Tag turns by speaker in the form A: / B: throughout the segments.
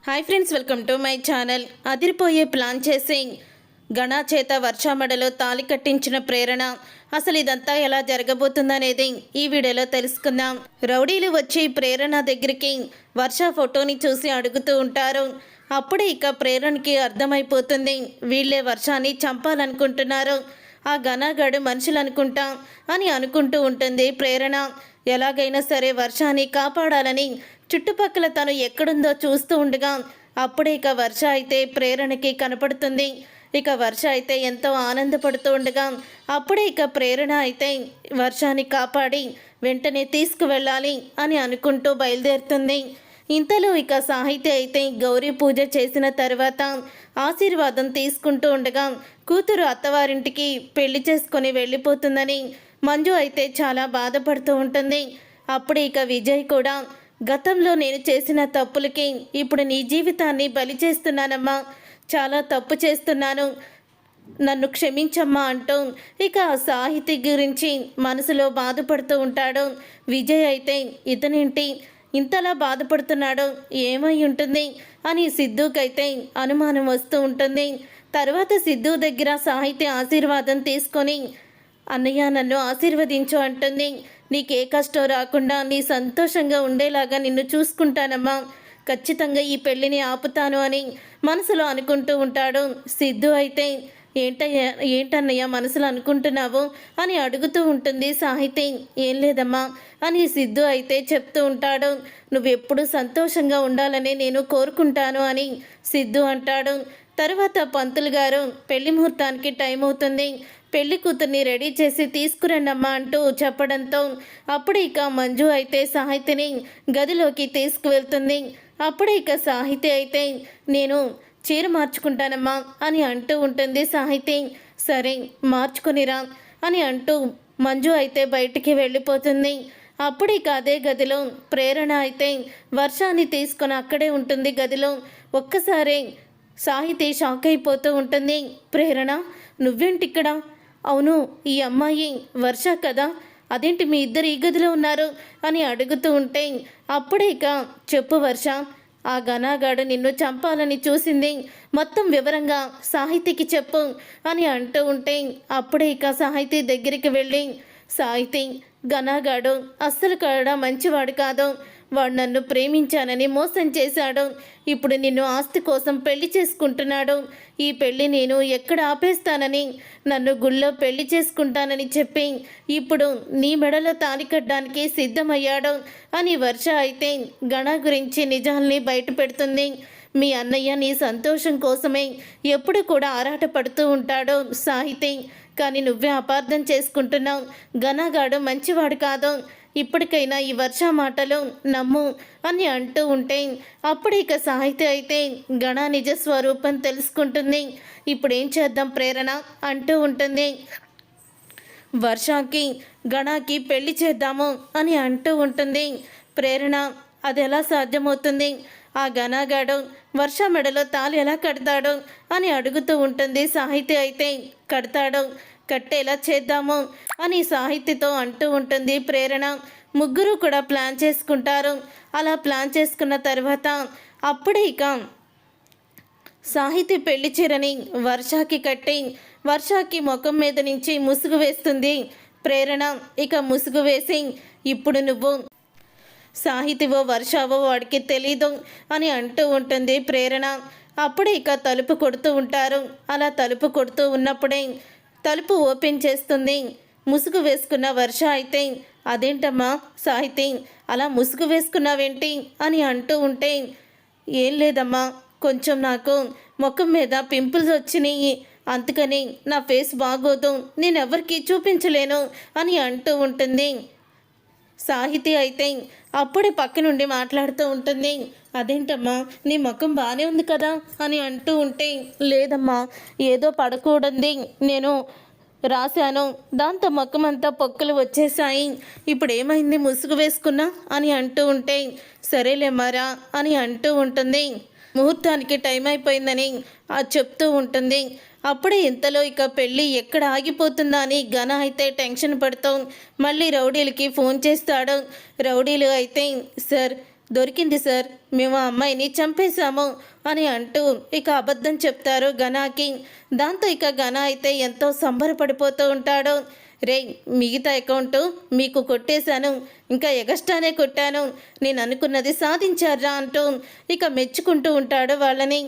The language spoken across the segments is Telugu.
A: Hi friends, welcome to my channel. అదిరిపోయే ప్లాన్ చేసి గణా చేత వర్షామడలో తాళి కట్టించిన ప్రేరణ. అసలు ఇదంతా ఎలా జరగబోతుందనేది ఈ వీడియోలో తెలుసుకుందాం. రౌడీలు వచ్చి ప్రేరణ దగ్గరికి వర్ష ఫోటోని చూసి అడుగుతూ ఉంటారు. అప్పుడే ఇక ప్రేరణకి అర్థమైపోతుంది, వీళ్ళే వర్షాన్ని చంపాలనుకుంటున్నారు, ఆ ఘనాగాడు మనుషులు అనుకుంటా అని అనుకుంటూ ఉంటుంది ప్రేరణ. ఎలాగైనా సరే వర్షాన్ని కాపాడాలని చుట్టుపక్కల తను ఎక్కడుందో చూస్తూ ఉండగా అప్పుడే ఇక వర్ష అయితే ప్రేరణకి కనపడుతుంది. ఇక వర్ష అయితే ఎంతో ఆనందపడుతూ ఉండగా అప్పుడే ఇక ప్రేరణ అయితే వర్షాన్ని కాపాడి వెంటనే తీసుకువెళ్ళాలి అని అనుకుంటూ బయలుదేరుతుంది. ఇంతలో ఇక సాహిత్య అయితే గౌరీ పూజ చేసిన తర్వాత ఆశీర్వాదం తీసుకుంటూ ఉండగా కూతురు అత్తవారింటికి పెళ్లి చేసుకొని వెళ్ళిపోతుందని మంజు అయితే చాలా బాధపడుతూ ఉంటుంది. అప్పుడు ఇక విజయ్ కూడా, గతంలో నేను చేసిన తప్పులకి ఇప్పుడు నీ జీవితాన్ని బలి చేస్తున్నానమ్మా, చాలా తప్పు చేస్తున్నాను, నన్ను క్షమించమ్మా అంటూ ఇక సాహితీ గురించి మనసులో బాధపడుతూ ఉంటాడు. విజయ్ అయితే ఇతనేంటి ఇంతలా బాధపడుతున్నాడు, ఏమై ఉంటుంది అని సిద్ధుకైతే అనుమానం వస్తూ ఉంటుంది. తర్వాత సిద్ధు దగ్గర సాహితీ ఆశీర్వాదం తీసుకొని, అన్నయ్య నన్ను ఆశీర్వదించు అంటుంది. నీకే కష్టం రాకుండా నీ సంతోషంగా ఉండేలాగా నిన్ను చూసుకుంటానమ్మా, ఖచ్చితంగా ఈ పెళ్ళిని ఆపుతాను అని మనసులో అనుకుంటూ ఉంటాడు. సిద్ధు అయితే ఏంటన్నయ్య మనసులో అనుకుంటున్నావు అని అడుగుతూ ఉంటుంది సాహితీ. ఏం లేదమ్మా అని సిద్ధు అయితే చెప్తూ ఉంటాడు. నువ్వెప్పుడు సంతోషంగా ఉండాలని నేను కోరుకుంటాను అని సిద్ధు అంటాడు. తర్వాత పంతులు గారు, పెళ్లి ముహూర్తానికి టైం అవుతుంది, పెళ్లి కూతుర్ని రెడీ చేసి తీసుకురండమ్మా అంటూ చెప్పడంతో అప్పుడు ఇక మంజు అయితే సాహిత్యని గదిలోకి తీసుకువెళ్తుంది. అప్పుడు ఇక సాహిత్య అయితే నేను చీర మార్చుకుంటానమ్మా అని అంటూ ఉంటుంది సాహితీ. సరే మార్చుకునిరా అని అంటూ మంజు అయితే బయటికి వెళ్ళిపోతుంది. అప్పుడు ఇక అదే గదిలో ప్రేరణ అయితే వర్షాన్ని తీసుకొని అక్కడే ఉంటుంది గదిలో. ఒక్కసారి సాహితీ షాక్ అయిపోతూ ఉంటుంది. ప్రేరణ నువ్వేంటిక్కడ? అవును, ఈ అమ్మాయి వర్ష కదా, అదేంటి మీ ఇద్దరు ఈ గదిలో ఉన్నారు అని అడుగుతూ ఉంటే అప్పుడే ఇక చెప్పు వర్ష, ఆ ఘనాగాడు నిన్ను చంపాలని చూసింది, మొత్తం వివరంగా సాహితీకి చెప్పు అని అంటూ ఉంటే అప్పుడే ఇక సాహితీ దగ్గరికి వెళ్ళి, సాహితీ ఘనాగాడు అస్సలు కూడా మంచివాడు కాదు, వాడు నన్ను ప్రేమించానని మోసం చేశాడు, ఇప్పుడు నిన్ను ఆస్తి కోసం పెళ్లి చేసుకుంటున్నాడు, ఈ పెళ్లి నేను ఎక్కడ ఆపేస్తానని నన్ను గుళ్ళో పెళ్లి చేసుకుంటానని చెప్పి ఇప్పుడు నీ మెడలో తాళి కట్టడానికి సిద్ధమయ్యాడు అని వర్ష అయితే గణ గురించి నిజాల్ని బయట పెడుతుంది. మీ అన్నయ్య నీ సంతోషం కోసమే ఎప్పుడు కూడా ఆరాటపడుతూ ఉంటాడు సాహితీ, కానీ నువ్వే అపార్థం చేసుకుంటున్నావు, ఘనగాడు మంచివాడు కాదు, ఇప్పటికైనా ఈ వర్ష మాటలు నమ్ము అని అంటూ ఉంటే అప్పుడు ఇక సాహిత్య అయితే గణ నిజ స్వరూపం తెలుసుకుంటుంది. ఇప్పుడేం చేద్దాం ప్రేరణ అంటూ ఉంటుంది. వర్షకి గణకి పెళ్లి చేద్దాము అని అంటూ ఉంటుంది ప్రేరణ. అది ఎలా సాధ్యమవుతుంది? ఆ ఘనాగాడు వర్ష మెడలో తాళి ఎలా కడతాడు అని అడుగుతూ ఉంటుంది సాహిత్య అయితే. కడతాడు, కట్టేలా చేద్దాము అని సాహిత్యతో అంటూ ఉంటుంది ప్రేరణ. ముగ్గురు కూడా ప్లాన్ చేసుకుంటారు. అలా ప్లాన్ చేసుకున్న తర్వాత అప్పుడే ఇక సాహిత్య పెళ్లి చీరని వర్షకి కట్టి వర్షకి ముఖం మీద నుంచి ముసుగు వేస్తుంది ప్రేరణ. ఇక ముసుగు వేసి, ఇప్పుడు నువ్వు సాహితివో వర్షావో వాడికి తెలీదు అని అంటూ ఉంటుంది ప్రేరణ. అప్పుడే ఇక తలుపు కొడుతూ ఉంటారు. అలా తలుపు కొడుతూ ఉన్నప్పుడే తలుపు ఓపెన్ చేస్తుంది ముసుగు వేసుకున్న వర్ష అయితే. అదేంటమ్మా సాహితీ, అలా ముసుగు వేసుకున్నావేంటి అని అంటూ ఉంటే, ఏం లేదమ్మా, కొంచెం నాకు ముఖం మీద పింపుల్స్ వచ్చినాయి, అందుకని నా ఫేస్ బాగోదు, నేనెవరికి చూపించలేను అని అంటూ ఉంటుంది సాహితీ అయితే. అప్పుడే పక్క నుండి మాట్లాడుతూ ఉంటుంది. అదేంటమ్మా నీ ముఖం బాగానే ఉంది కదా అని అంటూ ఉంటే, లేదమ్మా ఏదో పడకూడదు నేను రాశాను, దాంతో ముఖం అంతా పొక్కులు వచ్చేసాయి, ఇప్పుడు ఏమైంది ముసుగు వేసుకున్నా అని అంటూ ఉంటే, సరేలేమ్మారా అని అంటూ ఉంటుంది. ముహూర్తానికి టైం అయిపోయిందని చెప్తూ ఉంటుంది. అప్పుడే ఇంతలో ఇక పెళ్ళి ఎక్కడ ఆగిపోతుందా అని ఘన అయితే టెన్షన్ పడుతూ మళ్ళీ రౌడీలకి ఫోన్ చేస్తాడు. రౌడీలు అయితే, సార్ దొరికింది సార్, మేము ఆ అమ్మాయిని చంపేశాము అని అంటూ ఇక అబద్ధం చెప్తారు గనాకి. దాంతో ఇక గనా అయితే ఎంతో సంబరపడిపోతూ ఉంటాడు. రే, మిగతా అకౌంటు మీకు కొట్టేశాను, ఇంకా ఎగస్ట్రానే కొట్టాను, నేను అనుకున్నది సాధించారా అంటూ ఇక మెచ్చుకుంటూ ఉంటాడు వాళ్ళని.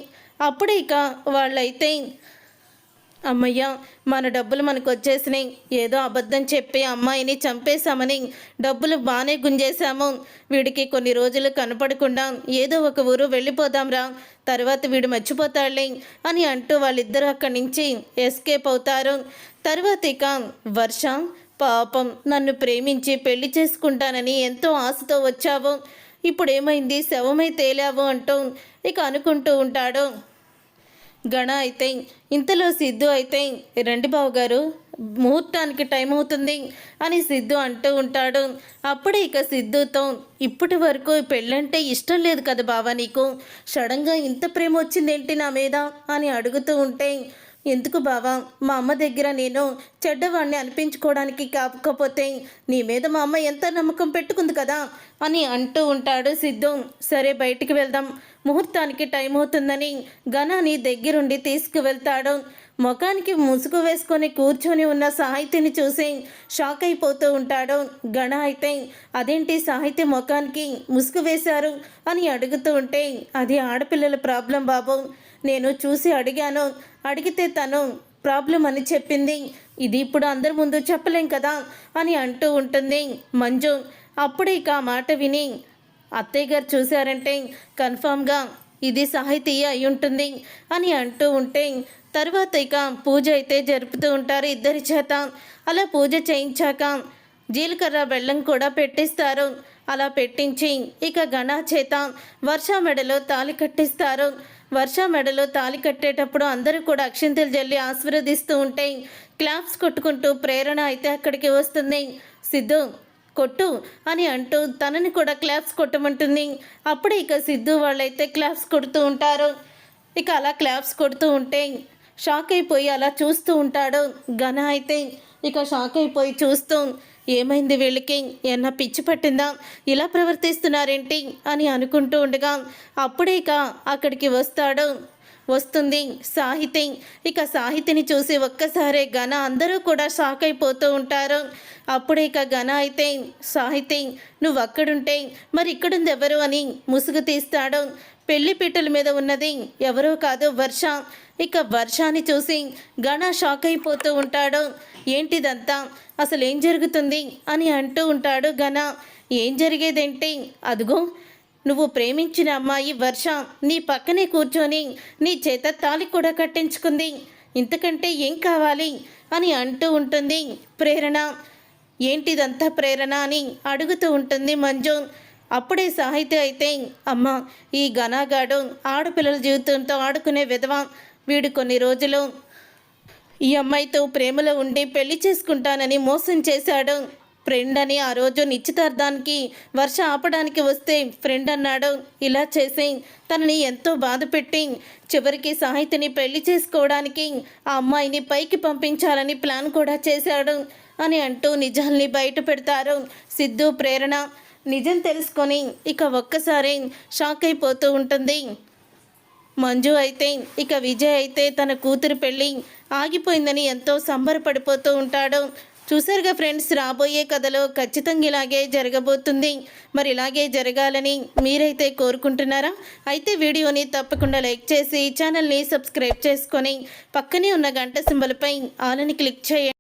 A: అప్పుడు ఇక వాళ్ళైతే అమ్మయ్య, మన డబ్బులు మనకు వచ్చేసినాయి, ఏదో అబద్ధం చెప్పి అమ్మాయిని చంపేశామని డబ్బులు బాగానే గుంజేశాము, వీడికి కొన్ని రోజులు కనపడకుండా ఏదో ఒక ఊరు వెళ్ళిపోదాంరా, తర్వాత వీడు మర్చిపోతాడులే అని అంటూ వాళ్ళిద్దరూ అక్కడి నుంచి ఎస్కేప్ అవుతారు. తర్వాత ఇక వర్ష, పాపం నన్ను ప్రేమించి పెళ్లి చేసుకుంటానని ఎంతో ఆశతో వచ్చావు, ఇప్పుడేమైంది, శవమై తేలావు అంటూ ఇక అనుకుంటూ ఉంటాడు. గణ అయితే ఇంతలో సిద్ధు అయితే రండి బావగారు, ముహూర్తానికి టైం అవుతుంది అని సిద్ధు అంటూ ఉంటాడు. అప్పుడే ఇక సిద్ధుతో ఇప్పటి వరకు పెళ్ళంటే ఇష్టం లేదు కదా బావా, నీకు సడన్గా ఇంత ప్రేమ వచ్చిందేంటి నా మీద అని అడుగుతూ ఉంటే, ఎందుకు బావా, మా అమ్మ దగ్గర నేను చెడ్డవాడిని అనిపించుకోవడానికి కాకపోతే నీ మీద మా అమ్మ ఎంత నమ్మకం పెట్టుకుంది కదా అని అంటూ ఉంటాడు సిద్ధు. సరే బయటికి వెళ్దాం, ముహూర్తానికి టైం అవుతుందని గణాని దగ్గరుండి తీసుకువెళ్తాడు. ముఖానికి ముసుగు వేసుకొని కూర్చొని ఉన్న సాహితిని చూసి షాక్ అయిపోతూ ఉంటాడు. గణ అయితే అదేంటి సాహితి ముఖానికి ముసుగు వేశారు అని అడుగుతూ ఉంటే, అది ఆడపిల్లల ప్రాబ్లం బాబు, నేను చూసి అడిగాను, అడిగితే తను ప్రాబ్లం అని చెప్పింది, ఇది ఇప్పుడు అందరి ముందు చెప్పలేం కదా అని అంటూ ఉంటుంది మంజు. అప్పుడు ఇక ఆ మాట విని అత్తయ్య గారు చూశారంటే కన్ఫామ్గా ఇది సాహితీ అయి ఉంటుంది అని అంటూ ఉంటే, తర్వాత ఇక పూజ అయితే జరుపుతూ ఉంటారు ఇద్దరి చేత. అలా పూజ చేయించాక జీలకర్ర బెల్లం కూడా పెట్టిస్తారు. అలా పెట్టించి ఇక గణ చేత వర్ష మెడలో తాళి కట్టిస్తారు. వర్ష మెడలో తాళి కట్టేటప్పుడు అందరూ కూడా అక్షింతలు జల్లి ఆశీర్వదిస్తూ ఉంటే క్లాప్స్ కొట్టుకుంటూ ప్రేరణ అయితే అక్కడికి వస్తుంది. సిద్ధు కొట్టు అని అంటూ తనని కూడా క్లాప్స్ కొట్టమంటుంది. అప్పుడే ఇక సిద్ధు వాళ్ళైతే క్లాప్స్ కొడుతూ ఉంటారు. ఇక అలా క్లాప్స్ కొడుతూ ఉంటే షాక్ అయిపోయి అలా చూస్తూ ఉంటాడు. గణ అయితే ఇక షాక్ అయిపోయి చూస్తూ, ఏమైంది వీళ్ళకి, ఏమన్నా పిచ్చి పట్టిందా, ఇలా ప్రవర్తిస్తున్నారేంటి అని అనుకుంటూ ఉండగా అప్పుడే ఇక అక్కడికి వస్తుంది సాహితి. ఇక సాహితిని చూసి ఒక్కసారే గణ అందరూ కూడా షాక్ అయిపోతూ ఉంటారు. అప్పుడే ఇక గణ అయితే సాహితి నువ్వు అక్కడుంటే మరి ఇక్కడుంది ఎవరు అని ముసుగు తీస్తాడు. పెళ్లి పీటల మీద ఉన్నది ఎవరో కాదు వర్ష. ఇక వర్షాన్ని చూసి గణ షాక్ అయిపోతూ ఉంటాడు. ఏంటిదంతా, అసలు ఏం జరుగుతుంది అని అంటూ ఉంటాడు గణ. ఏం జరిగేదేంటి, అదుగో నువ్వు ప్రేమించిన అమ్మాయి వర్ష నీ పక్కనే కూర్చొని నీ చేత తాళి కూడా కట్టించుకుంది, ఇంతకంటే ఏం కావాలి అని అంటూ ఉంటుంది ప్రేరణ. ఏంటిదంతా ప్రేరణ అని అడుగుతూ ఉంటుంది మంజు. అప్పుడే సాహిత్య అయితే, అమ్మ ఈ గణగాడు ఆడపిల్లల జీవితంతో ఆడుకునే విధవ, వీడు కొన్ని రోజులు ఈ అమ్మాయితో ప్రేమలో ఉండి పెళ్లి చేసుకుంటానని మోసం చేశాడు. ఫ్రెండ్ అని ఆ రోజు నిశ్చితార్థానికి వర్ష ఆపడానికి వస్తే ఫ్రెండ్ అన్నాడు. ఇలా చేసి తనని ఎంతో బాధ పెట్టి చివరికి సాహితిని పెళ్లి చేసుకోవడానికి ఆ అమ్మాయిని పైకి పంపించాలని ప్లాన్ కూడా చేశాడు అని అంటూ నిజాల్ని బయట పెడతారు సిద్ధు ప్రేరణ. నిజం తెలుసుకొని ఇక ఒక్కసారి షాక్ అయిపోతూ ఉంటుంది మంజు. అయితే ఇక విజయ్ అయితే తన కూతురు పెళ్ళి ఆగిపోయిందని ఎంతో సంబరపడిపోతూ ఉంటాడు. చూసారుగా ఫ్రెండ్స్, రాబోయే కథలో ఖచ్చితంగా ఇలాగే జరగబోతుంది. మరి ఇలాగే జరగాలని మీరైతే కోరుకుంటున్నారా? అయితే వీడియోని తప్పకుండా లైక్ చేసి ఛానల్ని సబ్స్క్రైబ్ చేసుకొని పక్కనే ఉన్న గంట సింబల్పై ఆల్ అని క్లిక్ చేయండి.